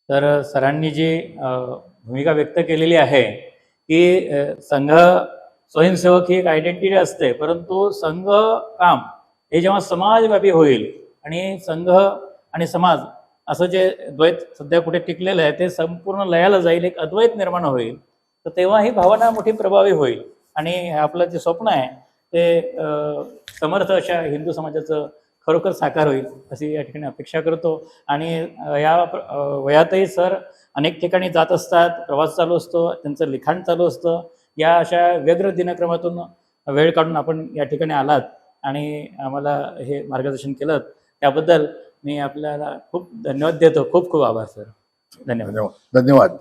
तर सरांनी जी भूमिका व्यक्त केलेली आहे की संघ स्वयंसेवक ही एक आयडेंटिटी असते, परंतु संघ काम हे जेव्हा समाजव्यापी होईल आणि संघ आणि समाज असं जे द्वैत सध्या कुठे टिकलेलं आहे ते संपूर्ण लयाला जाईल, एक अद्वैत निर्माण होईल, तर तेव्हा ही भावना मोठी प्रभावी होईल आणि हे आपलं जे स्वप्न आहे ते समर्थ अशा हिंदू समाजाचं खरोखर साकार होईल अशी या ठिकाणी अपेक्षा करतो. आणि या वयातही सर अनेक ठिकाणी जात असतात, प्रवास चालू असतो, त्यांचं लिखाण चालू असतं. या अशा व्यग्र दिनक्रमातून वेळ काढून आपण या ठिकाणी आलात आणि आम्हाला हे मार्गदर्शन केलं, त्याबद्दल मी आपल्याला खूप धन्यवाद देतो. खूप खूप आभार सर. धन्यवाद. धन्यवाद.